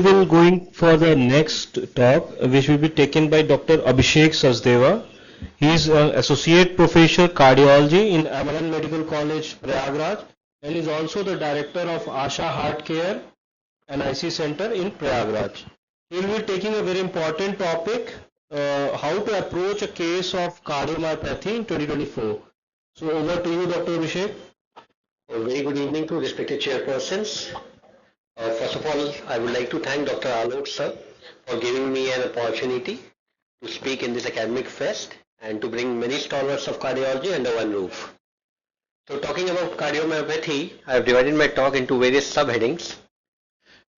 we will going for the next talk, which will be taken by Dr. Abhishek Sachdeva. He is Associate Professor Cardiology in Amaran Medical College, Prayagraj, and is also the Director of Asha Heart Care and IC Center in Prayagraj. He will be taking a very important topic, how to approach a case of cardiomyopathy in 2024. So over to you, Dr. Abhishek. A very good evening to respected chairpersons. First of all, I would like to thank Dr. Alok sir for giving me an opportunity to speak in this academic fest and to bring many stalwarts of cardiology under one roof. So talking about cardiomyopathy, I have divided my talk into various subheadings.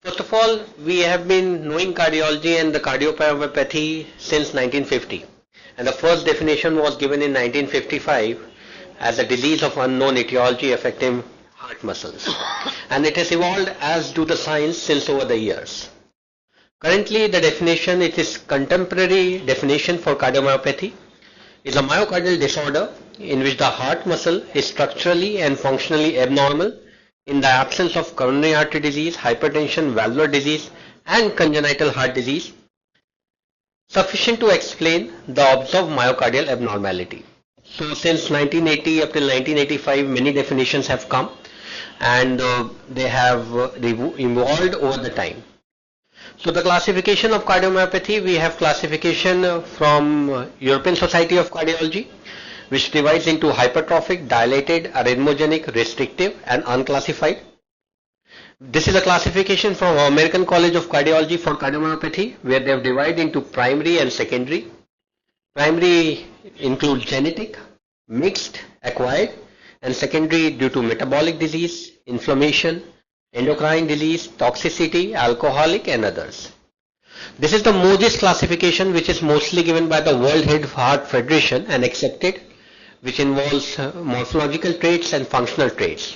First of all, we have been knowing cardiology and the cardiomyopathy since 1950, and the first definition was given in 1955 as a disease of unknown etiology affecting heart muscles, and it has evolved as do the science since over the years. Currently, the definition, it is contemporary definition for cardiomyopathy, is a myocardial disorder in which the heart muscle is structurally and functionally abnormal in the absence of coronary artery disease, hypertension, valvular disease, and congenital heart disease, sufficient to explain the observed myocardial abnormality. So since 1980 up till 1985, many definitions have come, and they have evolved over the time. So the classification of cardiomyopathy, we have classification from European Society of Cardiology, which divides into hypertrophic, dilated, arrhythmogenic, restrictive, and unclassified. This is a classification from American College of Cardiology for cardiomyopathy, where they have divided into primary and secondary. Primary includes genetic, mixed, acquired, and secondary due to metabolic disease, inflammation, endocrine disease, toxicity, alcoholic, and others. This is the Moses classification, which is mostly given by the World Heart Federation and accepted, which involves morphological traits and functional traits.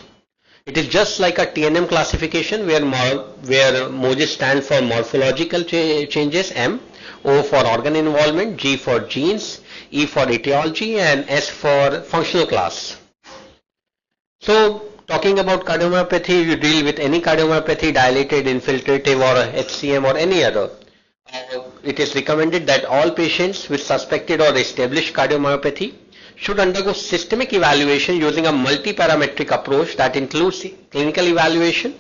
It is just like a TNM classification where Moses stands for morphological changes, M, O for organ involvement, G for genes, E for etiology, and S for functional class. So talking about cardiomyopathy, you deal with any cardiomyopathy, dilated, infiltrative, or HCM or any other. It is recommended that all patients with suspected or established cardiomyopathy should undergo systemic evaluation using a multi-parametric approach that includes clinical evaluation,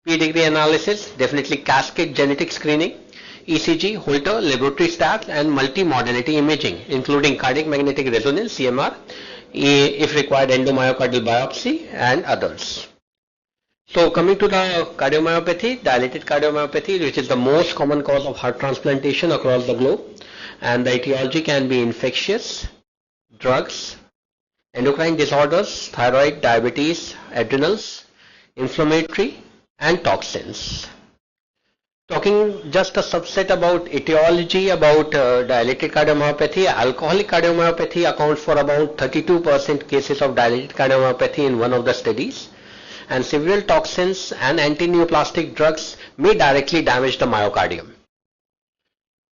P-degree analysis, definitely cascade genetic screening, ECG, Holter, laboratory stats, and multimodality imaging, including cardiac magnetic resonance, CMR, if required endomyocardial biopsy, and others. So coming to the cardiomyopathy, dilated cardiomyopathy, which is the most common cause of heart transplantation across the globe, and the etiology can be infectious, drugs, endocrine disorders, thyroid, diabetes, adrenals, inflammatory, and toxins. Talking just a subset about etiology, about dilated cardiomyopathy, alcoholic cardiomyopathy accounts for about 32% cases of dilated cardiomyopathy in one of the studies, and several toxins and antineoplastic drugs may directly damage the myocardium.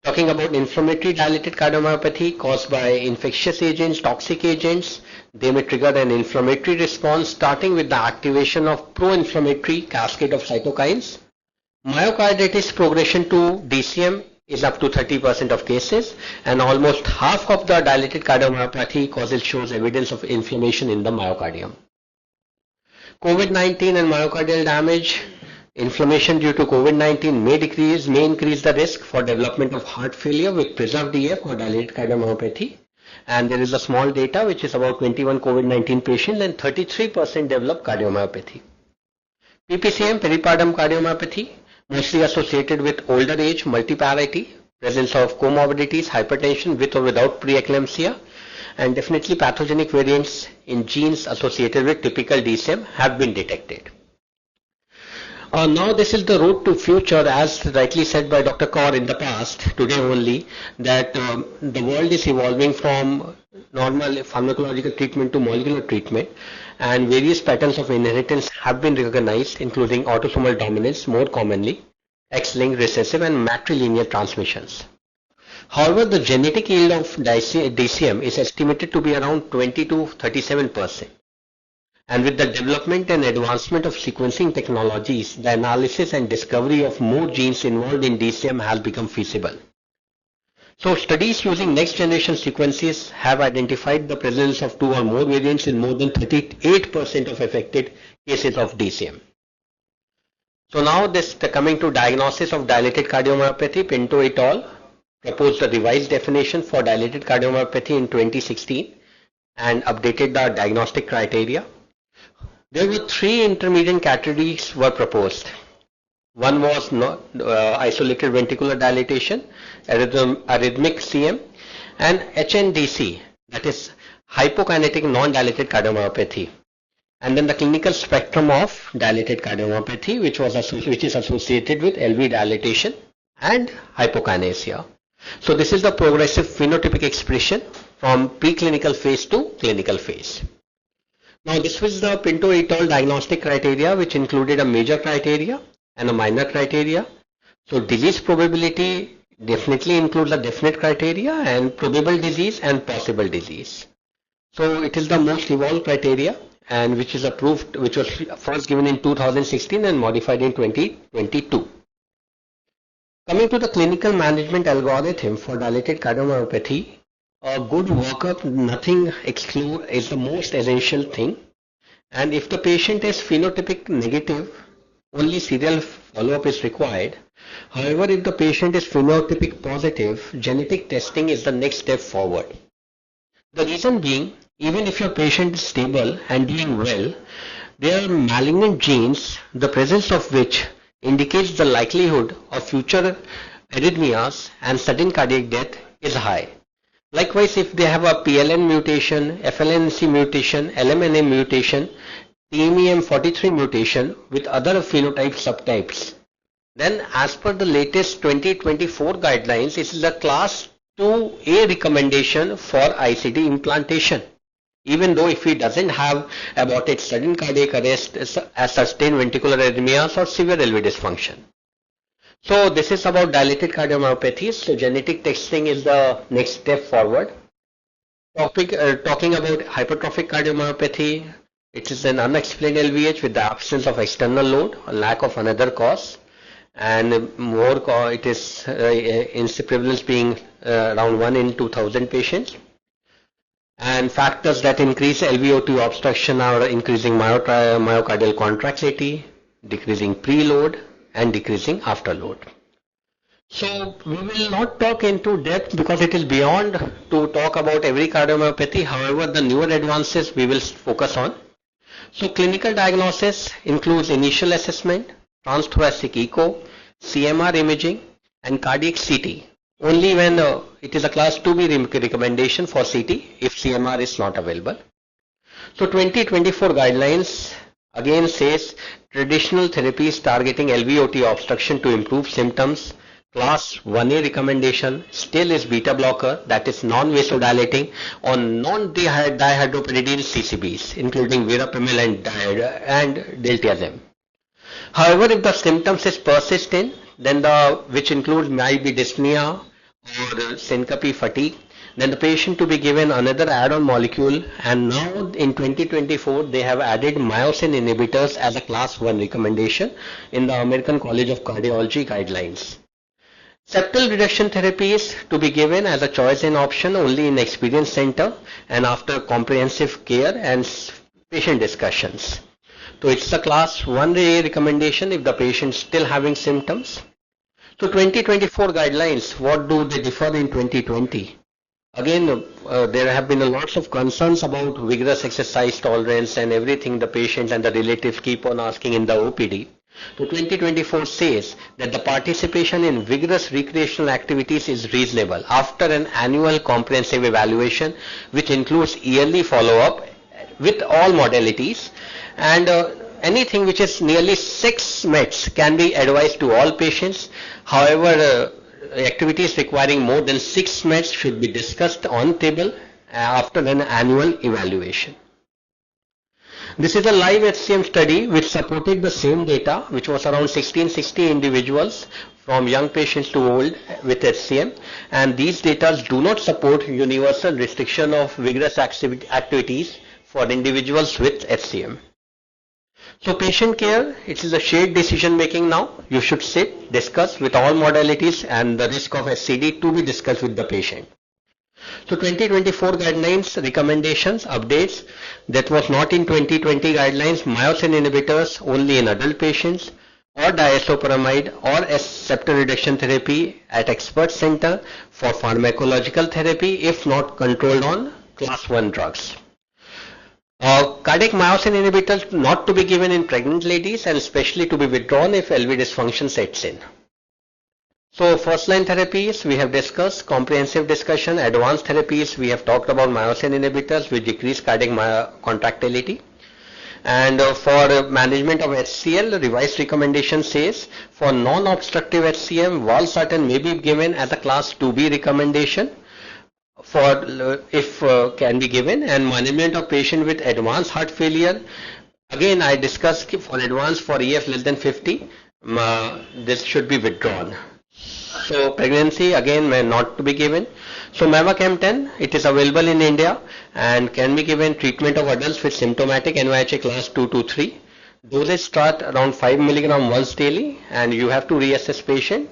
Talking about inflammatory dilated cardiomyopathy caused by infectious agents, toxic agents, they may trigger an inflammatory response starting with the activation of pro-inflammatory cascade of cytokines. Myocarditis progression to DCM is up to 30% of cases, and almost half of the dilated cardiomyopathy causes shows evidence of inflammation in the myocardium. COVID-19 and myocardial damage. Inflammation due to COVID-19 may increase the risk for development of heart failure with preserved EF or dilated cardiomyopathy. And there is a small data which is about 21 COVID-19 patients and 33% develop cardiomyopathy. PPCM, peripartum cardiomyopathy, mostly associated with older age, multiparity, presence of comorbidities, hypertension with or without preeclampsia, and definitely pathogenic variants in genes associated with typical DCM have been detected. Now this is the road to future, as rightly said by Dr. Kaur in the past, today only, that the world is evolving from normal pharmacological treatment to molecular treatment, and various patterns of inheritance have been recognized, including autosomal dominance more commonly, X-linked recessive and matrilineal transmissions. However, the genetic yield of DCM is estimated to be around 20 to 37%. And with the development and advancement of sequencing technologies, the analysis and discovery of more genes involved in DCM has become feasible. So studies using next generation sequences have identified the presence of 2 or more variants in more than 38% of affected cases of DCM. So now coming to diagnosis of dilated cardiomyopathy, Pinto et al. Proposed a revised definition for dilated cardiomyopathy in 2016 and updated the diagnostic criteria. There were 3 intermediate categories were proposed. One was isolated ventricular dilatation, arrhythmic CM, and HNDC, that is hypokinetic non-dilated cardiomyopathy. And then the clinical spectrum of dilated cardiomyopathy, which is associated with LV dilatation and hypokinesia. So this is the progressive phenotypic expression from preclinical phase to clinical phase. Now this was the Pinto et al. Diagnostic criteria, which included a major criteria and a minor criteria. So disease probability definitely includes the definite criteria and probable disease and possible disease. So it is the most evolved criteria and which is approved, which was first given in 2016 and modified in 2022. Coming to the clinical management algorithm for dilated cardiomyopathy, a good workup, nothing exclude, is the most essential thing. And if the patient is phenotypic negative, only serial follow-up is required. However, if the patient is phenotypic positive, genetic testing is the next step forward. The reason being, even if your patient is stable and doing well, there are malignant genes, the presence of which indicates the likelihood of future arrhythmias and sudden cardiac death is high. Likewise, if they have a PLN mutation, FLNC mutation, LMNA mutation, TMEM43 mutation with other phenotype subtypes, then as per the latest 2024 guidelines, this is a class 2A recommendation for ICD implantation. Even though if he doesn't have aborted sudden cardiac arrest, sustained ventricular arrhythmias or severe LV dysfunction. So this is about dilated cardiomyopathy. So genetic testing is the next step forward. Talking about hypertrophic cardiomyopathy, it is an unexplained LVH with the absence of external load, a lack of another cause, and more it is prevalence being around 1 in 2,000 patients. And factors that increase LVOT obstruction are increasing myocardial contractility, decreasing preload, and decreasing afterload. So we will not talk into depth because it is beyond to talk about every cardiomyopathy. However, the newer advances we will focus on. So clinical diagnosis includes initial assessment, transthoracic echo, CMR imaging, and cardiac CT. Only when it is a class 2B recommendation for CT if CMR is not available. So 2024 guidelines again says traditional therapies targeting LVOT obstruction to improve symptoms. Class 1A recommendation still is beta blocker, that is non-vasodilating on non-dihydropyridine CCBs including verapamil and diltiazem. However, if the symptoms is persistent, then which includes might be dyspnea or syncope, fatigue, then the patient to be given another add-on molecule, and now in 2024 they have added myosin inhibitors as a class 1 recommendation in the American College of Cardiology guidelines. Septal reduction therapy is to be given as a choice and option only in experienced center and after comprehensive care and patient discussions. So it's a class 1A recommendation if the patient is still having symptoms. So 2024 guidelines, what do they differ in 2020? Again, there have been lots of concerns about vigorous exercise tolerance and everything the patient and the relatives keep on asking in the OPD. So 2024 says that the participation in vigorous recreational activities is reasonable after an annual comprehensive evaluation which includes yearly follow-up with all modalities, and anything which is nearly 6 METs can be advised to all patients. However, activities requiring more than 6 METs should be discussed on table after an annual evaluation. This is a live HCM study which supported the same data, which was around 1660 individuals from young patients to old with HCM, and these data do not support universal restriction of vigorous activities for individuals with HCM. So patient care, it is a shared decision making now. You should sit, discuss with all modalities and the risk of SCD to be discussed with the patient. So 2024 guidelines, recommendations, updates that was not in 2020 guidelines, myosin inhibitors only in adult patients or diazopuramide or septal reduction therapy at expert center for pharmacological therapy if not controlled on class 1 drugs. Cardiac myosin inhibitors not to be given in pregnant ladies and especially to be withdrawn if LV dysfunction sets in. So first line therapies we have discussed, comprehensive discussion. Advanced therapies we have talked about myosin inhibitors which decrease cardiac contractility. And for management of HCL, revised recommendation says for non-obstructive HCM, valsartan may be given as a class 2B recommendation for if can be given, and management of patient with advanced heart failure. Again, I discussed for advanced for EF less than 50, this should be withdrawn. So pregnancy again may not to be given. So Mavacam it is available in India and can be given treatment of adults with symptomatic NYHA class 2 to 3. Dosage start around 5 milligram once daily and you have to reassess patient.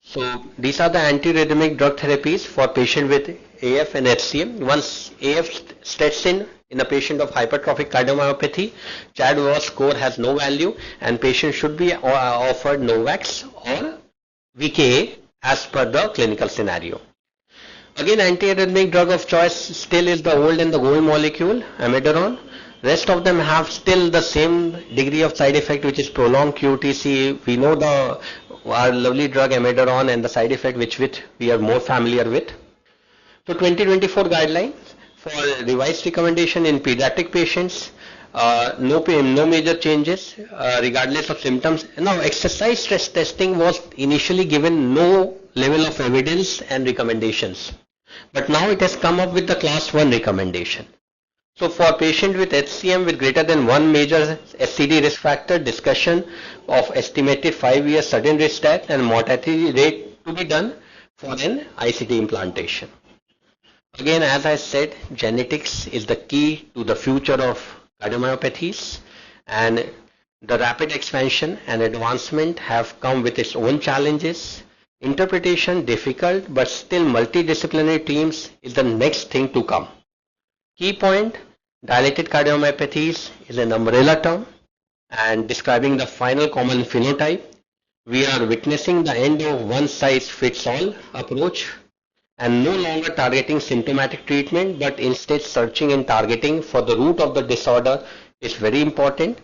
So these are the antiarrhythmic drug therapies for patient with AF and HCM. Once AF sets in a patient of hypertrophic cardiomyopathy, CHA2DS2-VASc score has no value and patient should be offered Novax or VKA as per the clinical scenario. Again, antiarrhythmic drug of choice still is the old and the gold molecule, amiodarone. Rest of them have still the same degree of side effect, which is prolonged QTC. We know our lovely drug amiodarone and the side effect which we are more familiar with. So 2024 guidelines for revised recommendation in pediatric patients. No major changes regardless of symptoms. Now exercise stress testing was initially given no level of evidence and recommendations, but now it has come up with the class 1 recommendation. So for patient with HCM with greater than one major SCD risk factor, discussion of estimated 5 years sudden risk death and mortality rate to be done for an ICD implantation. Again, as I said, genetics is the key to the future of cardiomyopathies, and the rapid expansion and advancement have come with its own challenges. Interpretation difficult, but still multidisciplinary teams is the next thing to come. Key point, dilated cardiomyopathies is an umbrella term and describing the final common phenotype. We are witnessing the end of one size fits all approach and no longer targeting symptomatic treatment, but instead searching and targeting for the root of the disorder is very important,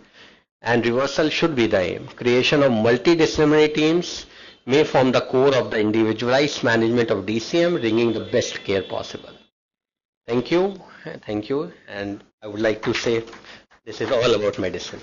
and reversal should be the aim. Creation of multidisciplinary teams may form the core of the individualized management of DCM, bringing the best care possible. Thank you, and I would like to say this is all about medicine.